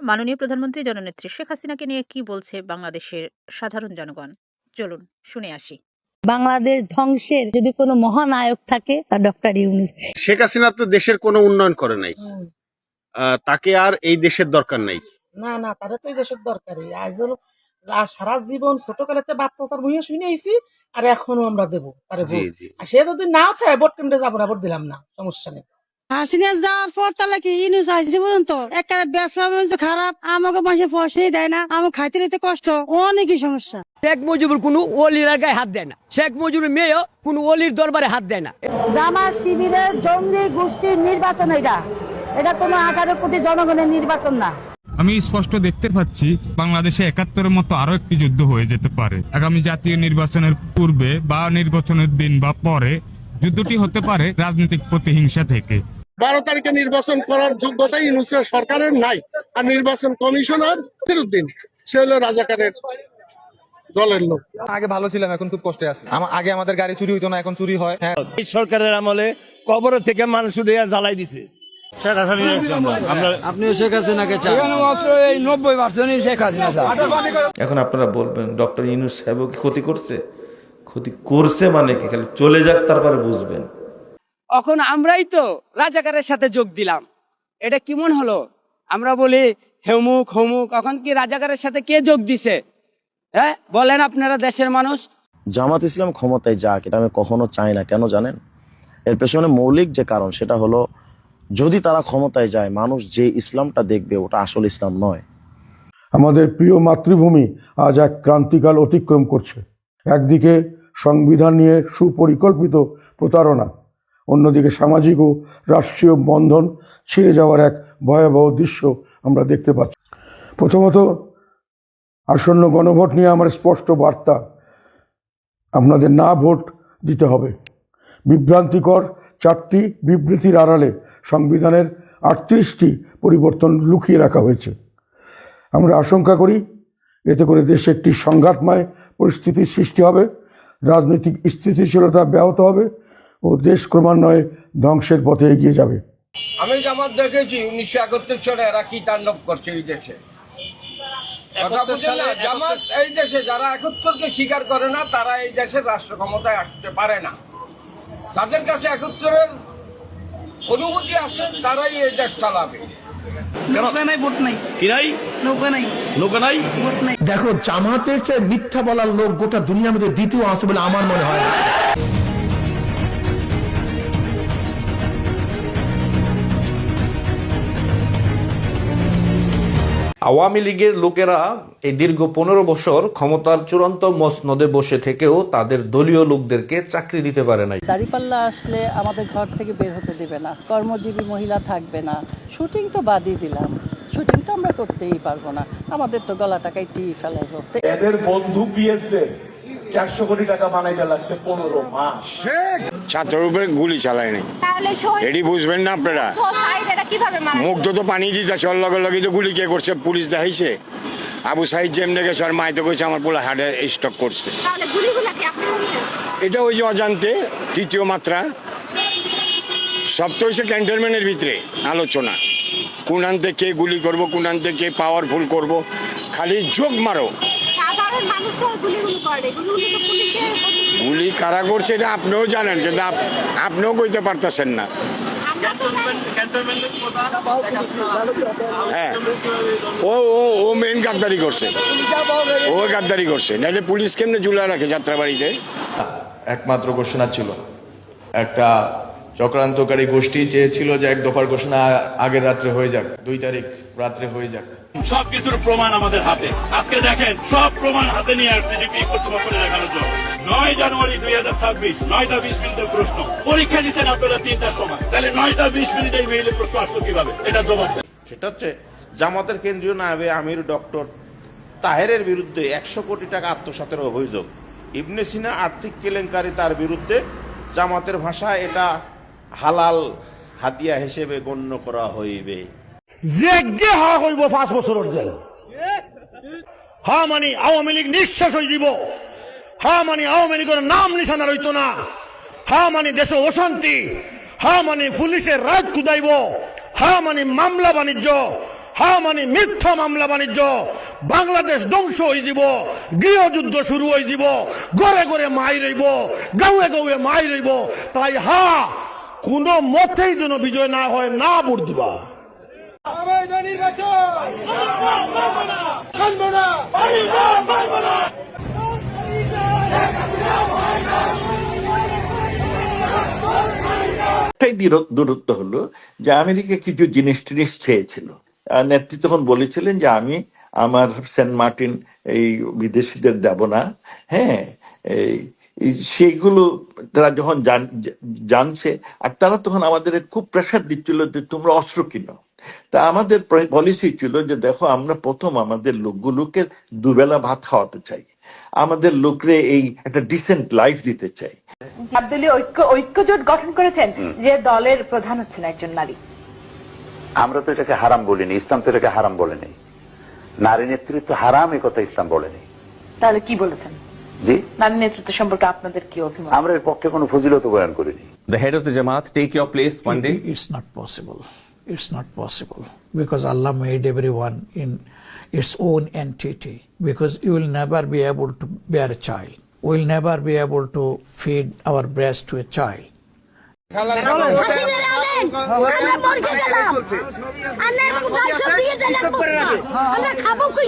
মাননীয় প্রধানমন্ত্রী জননেত্রী শেখ হাসিনাকে নিয়ে কি বলছে বাংলাদেশের সাধারণ জনগণ, চলুন শুনে আসি। বাংলাদেশ ধ্বংসের যদি কোনো মহানায়ক থাকে তা ডক্টর ইউনূস। শেখ হাসিনা তো দেশের কোনো উন্নয়ন করে নাই, তাকে আর এই দেশের দরকার নাই। না না, তারা তো এই দেশের দরকারই। আজ সারা জীবন ছোটকালেতে বাচ্চা মুহিয়া শুনে আইছি, আর এখনো আমরা দেবো তারে ভোট। আর সে যদি নাও থাকে ভোট কেন্দ্রে যাবো না, ভোট দিলাম না, সমস্যা নেই। হাসিনা যাওয়ার পর তাহলে কি ইউনূস আসছে পর্যন্ত একটা ব্যবসা বাণিজ্য খারাপ, আমাকে মানুষের পয়সাই দেয় না, আমার খাইতে নিতে কষ্ট, অনেকই সমস্যা। শেখ মুজিবুর কোনো অলির গায়ে হাত দেয় না, শেখ মুজিবুর মেয়েও কোনো অলির দরবারে হাত দেয় না। জামাত শিবিরের জঙ্গি গোষ্ঠীর নির্বাচন, এটা কোনো 18 কোটি জনগণের নির্বাচন না। আমি স্পষ্ট দেখতে পাচ্ছি বাংলাদেশে 71-এর মতো আরো একটি যুদ্ধ হয়ে যেতে পারে আগামী জাতীয় নির্বাচনের পূর্বে বা নির্বাচনের দিন বা পরে। যুদ্ধটি হতে পারে রাজনৈতিক প্রতিহিংসা থেকে। 12 তারিখে নির্বাচন করার যোগ্যতা ইউনূসের সরকারের নাই, আর নির্বাচন কমিশনার ফিরুদ্দিন সে হলো রাজাকারের দলের লোক। আগে ভালো ছিলাম, এখন খুব কষ্টে আছি। আগে আমাদের গাড়ি চুরি হইতো না, এখন চুরি হয়। এই সরকারের আমলে কবর থেকে মানুষ উড়িয়ে জ্বালাই দিছে। আপনিও শেখ হাসিনাকে চান? এই 90% শেখ হাসিনা চান। এখন আপনারা বলবেন ডক্টর ইউনূস সাহেব কি ক্ষতি করছে? ক্ষতি করছে মানে কি? খালি চলে যাক তারপরে বুঝবেন। এখন আমরাই তো রাজাকারের সাথে যোগ দিলাম, এটা কেমন হলো? আমরা বলি হেমুক হমুক, এখন কি রাজাকারের সাথে কে যোগ দিছে? হ্যাঁ বলেন আপনারা, দেশের মানুষ। জামাত ইসলাম ক্ষমতায় যাক, এটা আমি কখনো চাই না। কেন জানেন? এর পেছনে মৌলিক যে কারণ, সেটা হলো যদি তারা ক্ষমতায় যায়, মানুষ যে ইসলামটা দেখবে ওটা আসল ইসলাম নয়। আমাদের প্রিয় মাতৃভূমি আজ এক ক্রান্তিকাল অতিক্রম করছে। একদিকে সংবিধান নিয়ে সুপরিকল্পিত প্রতারণা, অন্যদিকে সামাজিক ও রাষ্ট্রীয় বন্ধন ছিঁড়ে যাওয়ার এক ভয়াবহ দৃশ্য আমরা দেখতে পাচ্ছি। প্রথমত, আসন্ন গণভোট নিয়ে আমার স্পষ্ট বার্তা, আপনাদের না ভোট দিতে হবে। বিভ্রান্তিকর 4টি বিবৃতির আড়ালে সংবিধানের 38টি পরিবর্তন লুকিয়ে রাখা হয়েছে। আমরা আশঙ্কা করি এতে করে দেশে একটি সংঘাতময় পরিস্থিতির সৃষ্টি হবে, রাজনৈতিক স্থিতিশীলতা ব্যাহত হবে ও দেশ ক্রমান্বয়ে ধ্বংসের পথে এগিয়ে যাবে। আমি জামাত দেখেছি 1971 সালে এরা কি তাণ্ডব করছে এই দেশে। কথা বুঝেন না? জামাত এই দেশে যারা 71কে স্বীকার করে না, তারা এই দেশের রাষ্ট্র ক্ষমতায় আসতে পারে না। তাদের কাছে 71-এর অনুভূতি আছে, তারাই এই দেশ চালাবে। দেখো, জামাতের চেয়ে মিথ্যা বলার লোক গোটা দুনিয়ার মধ্যে দ্বিতীয় আছে বলে আমার মনে হয় না। আওয়ামী লীগের লোকেরা এই দীর্ঘ 15 বছর ক্ষমতার চূড়ান্ত মসনদে বসে থেকেও তাদের দলীয় লোকদেরকে চাকরি দিতে পারে নাই। দাঁড়িপাল্লা আসলে আমাদের ঘর থেকে বের হতে দিবে না, কর্মজীবী মহিলা থাকবে না, শুটিং তো বাদই দিলাম, শুটিং তো আমরা করতেই পারবো না, আমাদের তো গলা টাকায় টি ফেলাইব। এদের বন্ধু পিএসদের 400 কোটি টাকা বানাইতে লাগছে 15 মাস। ছাত্রের উপরে গুলি চালায় নাই, এটি বুঝবেন না আপনারা। মুগ্ধ তো পানি দিতেছে, লগে লগে তো গুলি কে করছে পুলিশ দেখাইছে। আবু সাইদ যেমনে গেছে আর মাইতে কইছে আমার পোলা হার্টে স্টক করছে। এটা ওই যে অজান্তে তৃতীয় মাত্রা, সব তো হয়েছে ক্যান্টনমেন্টের ভিতরে আলোচনা। কোন আনতে কে গুলি করবো, কোন আনতে কে পাওয়ারফুল করবো, খালি যোগ মারো। গুলি কারা করছে এটা আপনিও জানেন, কিন্তু আপনিও কইতে পারতেছেন না। হ্যাঁ, ও মেন গাদ্দারি করছে, ও গাদ্দারি করছে, নাহলে পুলিশ কেমনে ঝুলা রাখে যাত্রাবাড়িতে? একমাত্র ঘোষণা ছিল, একটা চক্রান্তকারী গোষ্ঠী চেয়েছিল যে 1 দফার ঘোষণা আগের রাত্রে হয়ে যাক, 2 তারিখ রাত্রে হয়ে যাক। সবকিছুর প্রমাণ আমাদের হাতে। আজকে দেখেন সব প্রমাণ হাতে নিয়ে আসছে ডিপি কর্তৃপক্ষ দেখানোর জন্য। 9 জানুয়ারি 2026 9টা 20 মিনিটের প্রশ্ন পরীক্ষা দিচ্ছেন আপনারা 3টার সময়, তাহলে 9টা 20 মিনিটে মেইলের প্রশ্ন আসলো কিভাবে? এটা জবাব দেন। সেটা হচ্ছে জামাতের কেন্দ্রীয় নায়েবে আমির ডক্টর তাহেরের বিরুদ্ধে 100 কোটি টাকা আত্মসাতের অভিযোগ। ইবনে সিনা আর্থিক কেলেঙ্কারি, তার বিরুদ্ধে জামাতের ভাষায় এটা হালাল হাতিয়া হিসেবে গণ্য করা হইবে। যে হা হইব 5 বছরের জেল, হা মানে আওয়ামী লীগ নিঃশ্বাস হয়ে দিব, হা মানে আওয়ামী লীগের নাম নিশানা রইতো না, হা মানে দেশে অশান্তি, হা মানে পুলিশের রাত কুদাইব, হা মানে মামলা বাণিজ্য, হা মানে মিথ্যা মামলা বাণিজ্য, বাংলাদেশ ধ্বংস হয়ে যাব, গৃহযুদ্ধ শুরু হয়ে যাব, ঘরে ঘরে মাই রইব, গাঁয়ে গাঁয়ে মাই রইব। তাই হা কোনো মতেই যেন বিজয় না হয়, না ভোট দিবা। একটাই দূরত্ব হলো যে আমেরিকা কিছু জিনিস টিনিস চেয়েছিল, নেত্রী তখন বলেছিলেন যে আমি আমার সেন্ট মার্টিন এই বিদেশিদের দেব না। হ্যাঁ, সেইগুলো তারা যখন জানছে, আর তারা তখন আমাদের খুব প্রেশার দিচ্ছিল যে তোমরা অস্ত্র কিনো। তা আমাদের পলিসি ছিল যে দেখো, আমরা প্রথম আমাদের লোকগুলোকে দুবেলা ভাত খাওয়াতে চাই, আমাদের লোকরে এই একটা ডিসেন্ট লাইফ দিতে চাই। নির্দলীয় ঐক্যজোট গঠন করেছেন, যে দলের প্রধান হচ্ছেন একজন নারী। আমরা তো এটাকে হারাম বলিনি, ইসলাম তো এটাকে হারাম বলেনি। নারী নেতৃত্ব হারাম এ কথা ইসলাম বলেনি। তাহলে কি বলেছেন? জি, নারী নেতৃত্ব সম্পর্কে আপনাদের কি অভিমত? আমরা এর পক্ষে কোনো ফজিলত বয়ান করিনি। The head of the Jamaat take your place one day? It's not possible. It's not possible because Allah made everyone in its own entity. Because you will never be able to bear a child. We will never be able to feed our breast to a child. আমরা খাবো কি?